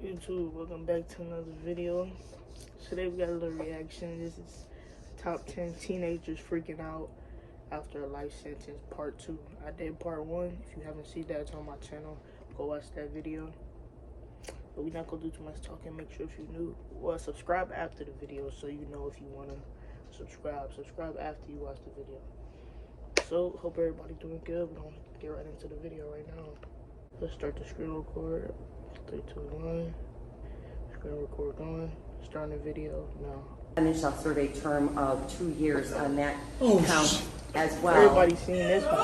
YouTube, welcome back to another video. Today we got a little reaction. This is top 10 teenagers freaking out after a life sentence part 2. I did part 1. If you haven't seen that, it's on my channel. Go watch that video. But we're not gonna do too much talking. Make sure if you're new, well, subscribe after the video so you know if you wanna subscribe. Subscribe after you watch the video. So hope everybody doing good. We're gonna get right into the video right now. Let's start the screen record. 3, 2, 1. Screen record going. Starting the video now. Initial survey term of 2 years on that count as well. Everybody's seen this one. I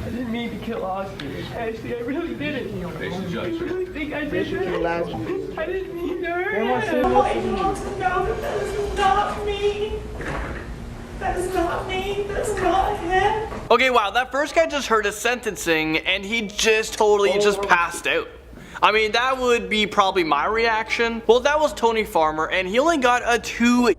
didn't mean to kill Austin. Actually, I really didn't. I really think I did that. I didn't mean to hurt him. No, that is not me. That is not me. That's not him. Okay, wow, that first guy just heard his sentencing and he just totally just passed out. I mean, that would be probably my reaction. Well, that was Tony Farmer and he only got a 2.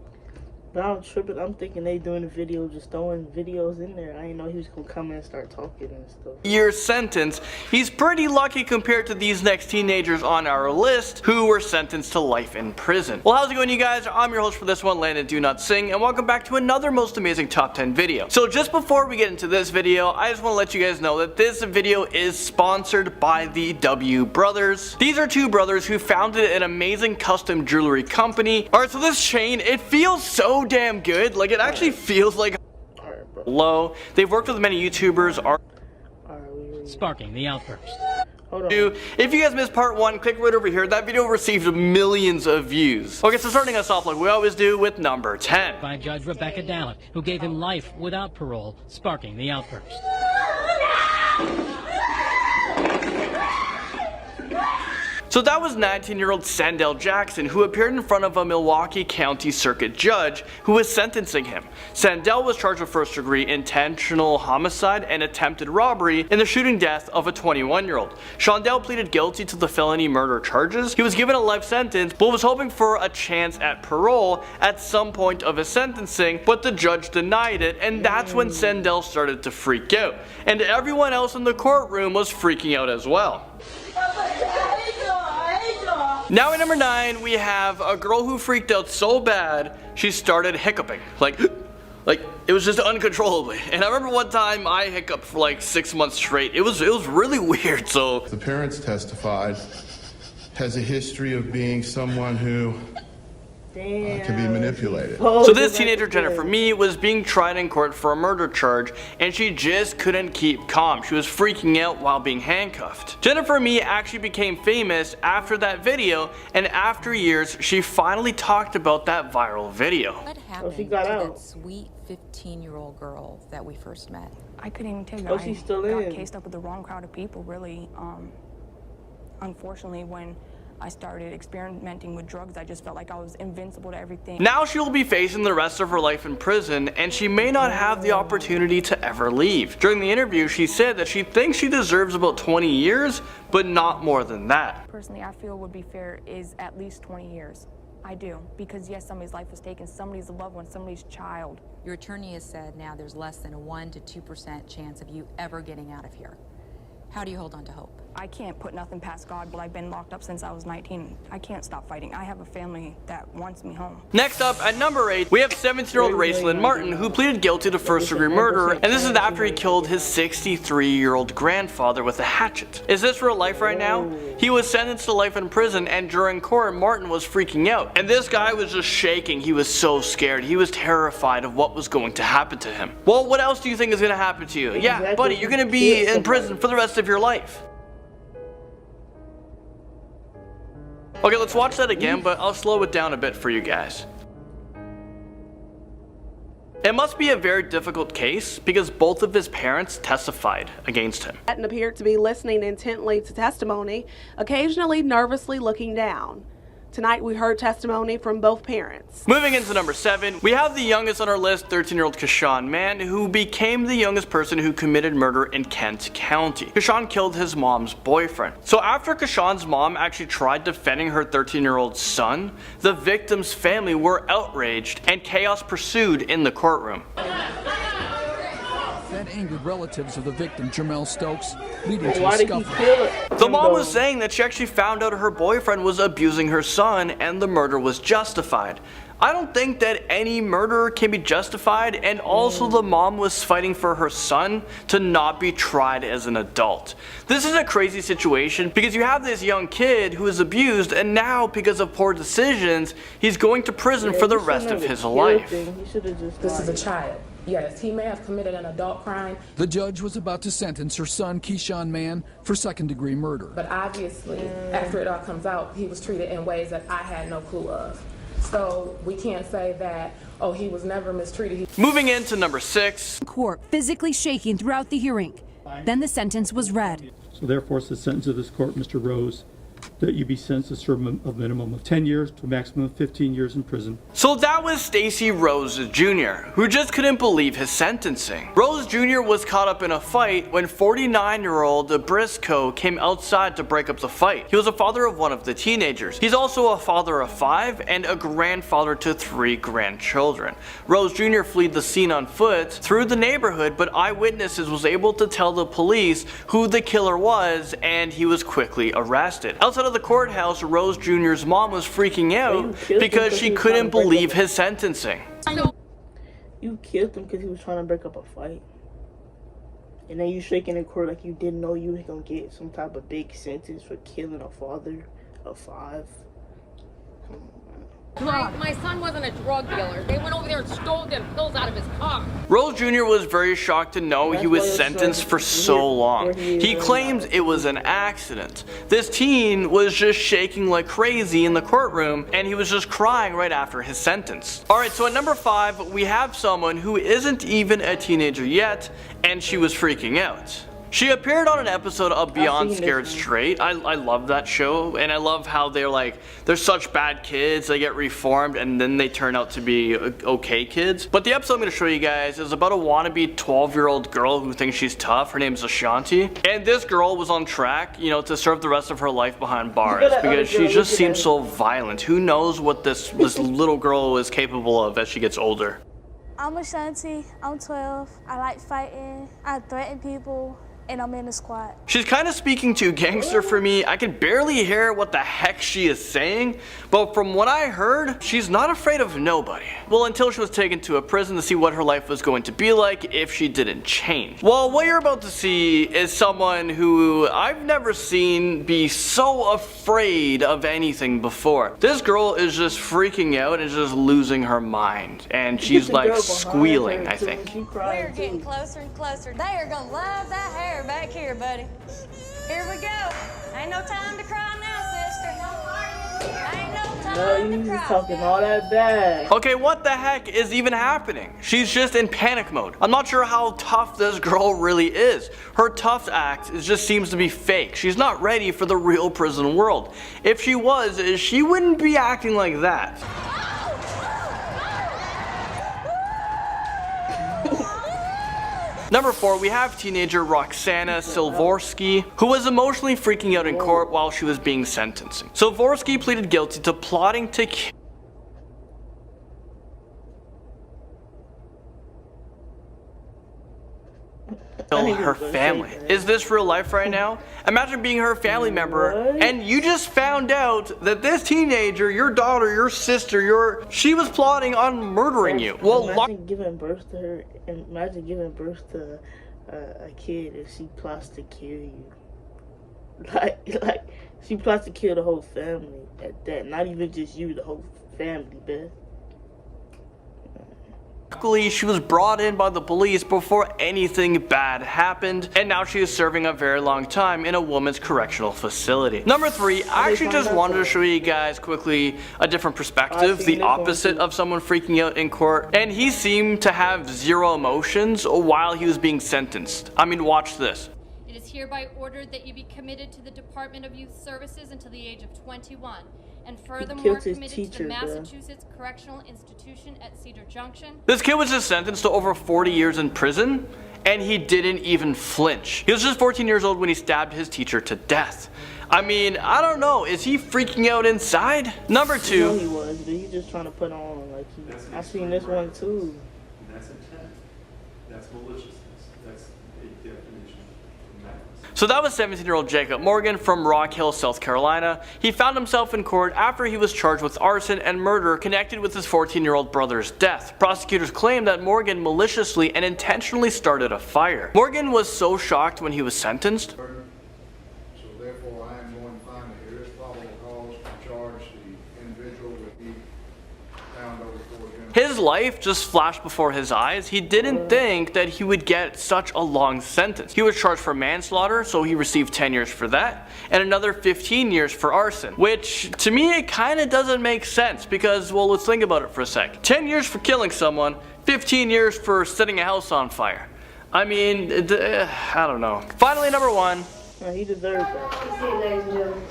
Now I'm tripping. I'm thinking they doing a video, just throwing videos in there. I didn't know he was gonna come in and start talking and stuff. Year sentence. He's pretty lucky compared to these next teenagers on our list who were sentenced to life in prison. Well, how's it going, you guys? I'm your host for this one, Landon Do Not Sing, and welcome back to another most amazing top 10 video. So just before we get into this video, I just want to let you guys know that this video is sponsored by the W Brothers. These are 2 brothers who founded an amazing custom jewelry company. Alright, so this chain, it feels so damn good. Like, it actually feels like low. They've worked with many YouTubers. Sparking the outburst. Hold on. If you guys missed part 1, click right over here. That video received millions of views. Okay, so starting us off like we always do with number 10. By Judge Rebecca Dallet, who gave him life without parole, sparking the outburst. So that was 19-year-old Sandell Jackson, who appeared in front of a Milwaukee County Circuit judge who was sentencing him. Sandell was charged with first-degree intentional homicide and attempted robbery in the shooting death of a 21-year-old. Sandell pleaded guilty to the felony murder charges. He was given a life sentence, but was hoping for a chance at parole at some point of his sentencing, but the judge denied it, and that's when Sandell started to freak out. And everyone else in the courtroom was freaking out as well. Now at number 9, we have a girl who freaked out so bad, she started hiccuping. Like it was just uncontrollably. And I remember one time I hiccuped for like 6 months straight. It was really weird, so. The parents testified, has a history of being someone who can be manipulated. So this teenager, Jennifer Mee, was being tried in court for a murder charge, and she just couldn't keep calm. She was freaking out while being handcuffed. Jennifer Mee actually became famous after that video, and after years, she finally talked about that viral video. What happened to that sweet 15-year-old girl that we first met? I couldn't even tell you. Oh, she's still in. I got cased up with the wrong crowd of people, really. Unfortunately, when I started experimenting with drugs, I just felt like I was invincible to everything. Now she will be facing the rest of her life in prison, and she may not have the opportunity to ever leave. During the interview, she said that she thinks she deserves about 20 years, but not more than that. Personally, I feel would be fair is at least 20 years. I do, because yes, somebody's life was taken, somebody's loved one, somebody's child. Your attorney has said now there's less than a 1 to 2% chance of you ever getting out of here. How do you hold on to hope? I can't put nothing past God, but I've been locked up since I was 19. I can't stop fighting. I have a family that wants me home. Next up, at number 8, we have 17-year-old Randall Martin, who pleaded guilty to first-degree murder, and this is after he killed his 63-year-old grandfather with a hatchet. Is this real life right now? He was sentenced to life in prison, and during court, Martin was freaking out. And this guy was just shaking. He was so scared. He was terrified of what was going to happen to him. Well, what else do you think is going to happen to you? Yeah, buddy, you're going to be in prison for the rest of your life. Okay, let's watch that again, but I'll slow it down a bit for you guys. It must be a very difficult case because both of his parents testified against him. Martin appeared to be listening intently to testimony, occasionally nervously looking down. Tonight we heard testimony from both parents. Moving into number 7, we have the youngest on our list, 13-year-old Keyshawn Mann, who became the youngest person who committed murder in Kent County. Keyshawn killed his mom's boyfriend. So after Keyshawn's mom actually tried defending her 13-year-old son, the victim's family were outraged and chaos pursued in the courtroom. That angered relatives of the victim, Jamel Stokes, leading to a scuffle. The mom was saying that she actually found out her boyfriend was abusing her son and the murder was justified. I don't think that any murder can be justified, and also the mom was fighting for her son to not be tried as an adult. This is a crazy situation because you have this young kid who is abused, and now because of poor decisions, he's going to prison for the rest of his life. This is a child. Yes, he may have committed an adult crime. The judge was about to sentence her son, Keyshawn Mann, for second-degree murder. But obviously, after it all comes out, he was treated in ways that I had no clue of. So we can't say that, oh, he was never mistreated. Moving into number 6. Court physically shaking throughout the hearing. Then the sentence was read. So therefore, it's the sentence of this court, Mr. Rose, that you be sentenced to serve a minimum of 10 years to a maximum of 15 years in prison. So that was Stacey Rose Jr., who just couldn't believe his sentencing. Rose Jr. was caught up in a fight when 49-year-old Briscoe came outside to break up the fight. He was a father of one of the teenagers. He's also a father of 5 and a grandfather to 3 grandchildren. Rose Jr. fled the scene on foot through the neighborhood, but eyewitnesses was able to tell the police who the killer was, and he was quickly arrested. Outside of the courthouse, Rose Jr.'s mom was freaking out because she couldn't believe his sentencing. You killed him because he was trying to break up a fight. And then you shaking in court like you didn't know you was going to get some type of big sentence for killing a father of 5. Come on. My son wasn't a drug dealer. They went over there and stole them pills out of his car. Rose Jr. was very shocked to know he was sentenced for so long. He claims it was an accident. This teen was just shaking like crazy in the courtroom, and he was just crying right after his sentence. Alright, so at number 5, we have someone who isn't even a teenager yet, and she was freaking out. She appeared on an episode of Beyond Scared Straight. I love that show, and I love how they're such bad kids, they get reformed, and then they turn out to be okay kids. But the episode I'm going to show you guys is about a wannabe 12-year-old girl who thinks she's tough. Her name's Ashanti, and this girl was on track, to serve the rest of her life behind bars because she just seems so violent. Who knows what this little girl is capable of as she gets older. I'm Ashanti, I'm 12, I like fighting, I threaten people, and I'm in the squad. She's kind of speaking too gangster for me. I can barely hear what the heck she is saying, but from what I heard, she's not afraid of nobody. Well, until she was taken to a prison to see what her life was going to be like if she didn't change. Well, what you're about to see is someone who I've never seen be so afraid of anything before. This girl is just freaking out and just losing her mind, and she's like squealing, I think. We're getting closer and closer. They are gonna love that hair back here, buddy. Here we go. Ain't no time to cry now, sister. Ain't no time to cry. Talking all that bad. Okay, what the heck is even happening? She's just in panic mode. I'm not sure how tough this girl really is. Her tough act just seems to be fake. She's not ready for the real prison world. If she was, she wouldn't be acting like that. Number 4, we have teenager Roxanna Silvorsky, who was emotionally freaking out in court while she was being sentenced. Silvorsky pleaded guilty to plotting to kill her family. Is this real life right now? Imagine being her family member and you just found out that this teenager, your daughter, your sister, she was plotting on murdering you. Well, imagine giving birth to her, imagine giving birth to a kid and she plots to kill you. Like she plots to kill the whole family at that. Not even just you, the whole family, man. Luckily, she was brought in by the police before anything bad happened, and now she is serving a very long time in a women's correctional facility. Number 3, I actually just wanted to show you guys quickly a different perspective, the opposite of someone freaking out in court, and he seemed to have zero emotions while he was being sentenced. I mean, watch this. It is hereby ordered that you be committed to the Department of Youth Services until the age of 21, and furthermore committed to teacher, the Massachusetts Correctional Institution at Cedar Junction. This kid was just sentenced to over 40 years in prison, and he didn't even flinch. He was just 14 years old when he stabbed his teacher to death. I mean, I don't know, is he freaking out inside? Number 2. No, he was, but he's just trying to put on, like, I seen this one too. And that's intent. That's maliciousness. That's a definition of malice. So that was 17-year-old Jacob Morgan from Rock Hill, South Carolina. He found himself in court after he was charged with arson and murder connected with his 14-year-old brother's death. Prosecutors claim that Morgan maliciously and intentionally started a fire. Morgan was so shocked when he was sentenced. So therefore, I am going to find that there is probable cause to charge the individual with the found over 4 years. His life just flashed before his eyes. He didn't think that he would get such a long sentence. He was charged for manslaughter, so he received 10 years for that, and another 15 years for arson, which to me it kind of doesn't make sense because, well, let's think about it for a sec. 10 years for killing someone, 15 years for setting a house on fire. I mean, I don't know. Finally, number 1. No, he deserves that. Ladies and gentlemen.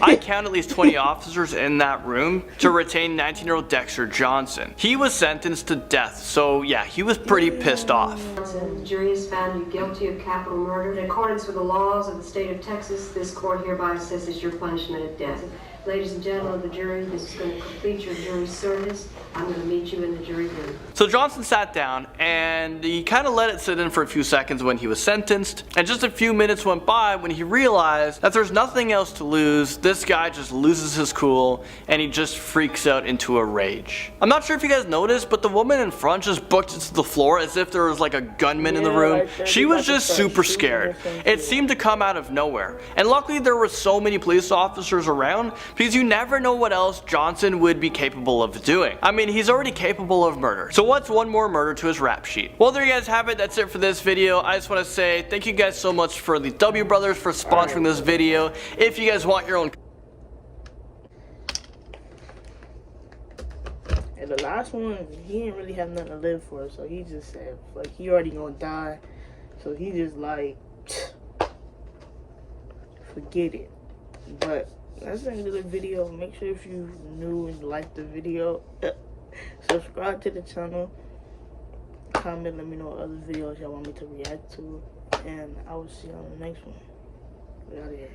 I count at least 20 officers in that room to retain 19-year-old Dexter Johnson. He was sentenced to death, so yeah, he was pretty pissed off. The jury has found you guilty of capital murder. In accordance with the laws of the state of Texas, this court hereby assesses your punishment of death. Ladies and gentlemen of the jury, this is going to complete your jury service. I'm going to meet you in the jury room. So Johnson sat down and he kind of let it sit in for a few seconds when he was sentenced, and just a few minutes went by when he realized that there's nothing else to lose. This guy just loses his cool and he just freaks out into a rage. I'm not sure if you guys noticed, but the woman in front just booked into the floor as if there was like a gunman in the room. She was just super scared. It seemed to come out of nowhere, and luckily there were so many police officers around because you never know what else Johnson would be capable of doing. I mean, he's already capable of murder, so what's one more murder to his rap sheet? Well, there you guys have it. That's it for this video. I just want to say thank you guys so much for the W Brothers for sponsoring this video. If you guys want your own. And the last one, he didn't really have nothing to live for, so he just said, like, he already gonna die, so he just like, forget it. But that's the end of the video. Make sure if you new and liked the video, subscribe to the channel, comment, let me know what other videos y'all want me to react to, and I will see you on the next one. We out of here.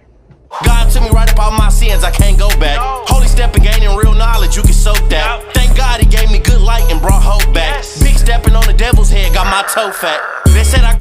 God took me right up all my sins, I can't go back. Holy step and gaining real knowledge, you can soak that. Thank God he gave me good light and brought hope back. Big stepping on the devil's head, got my toe fat. They said I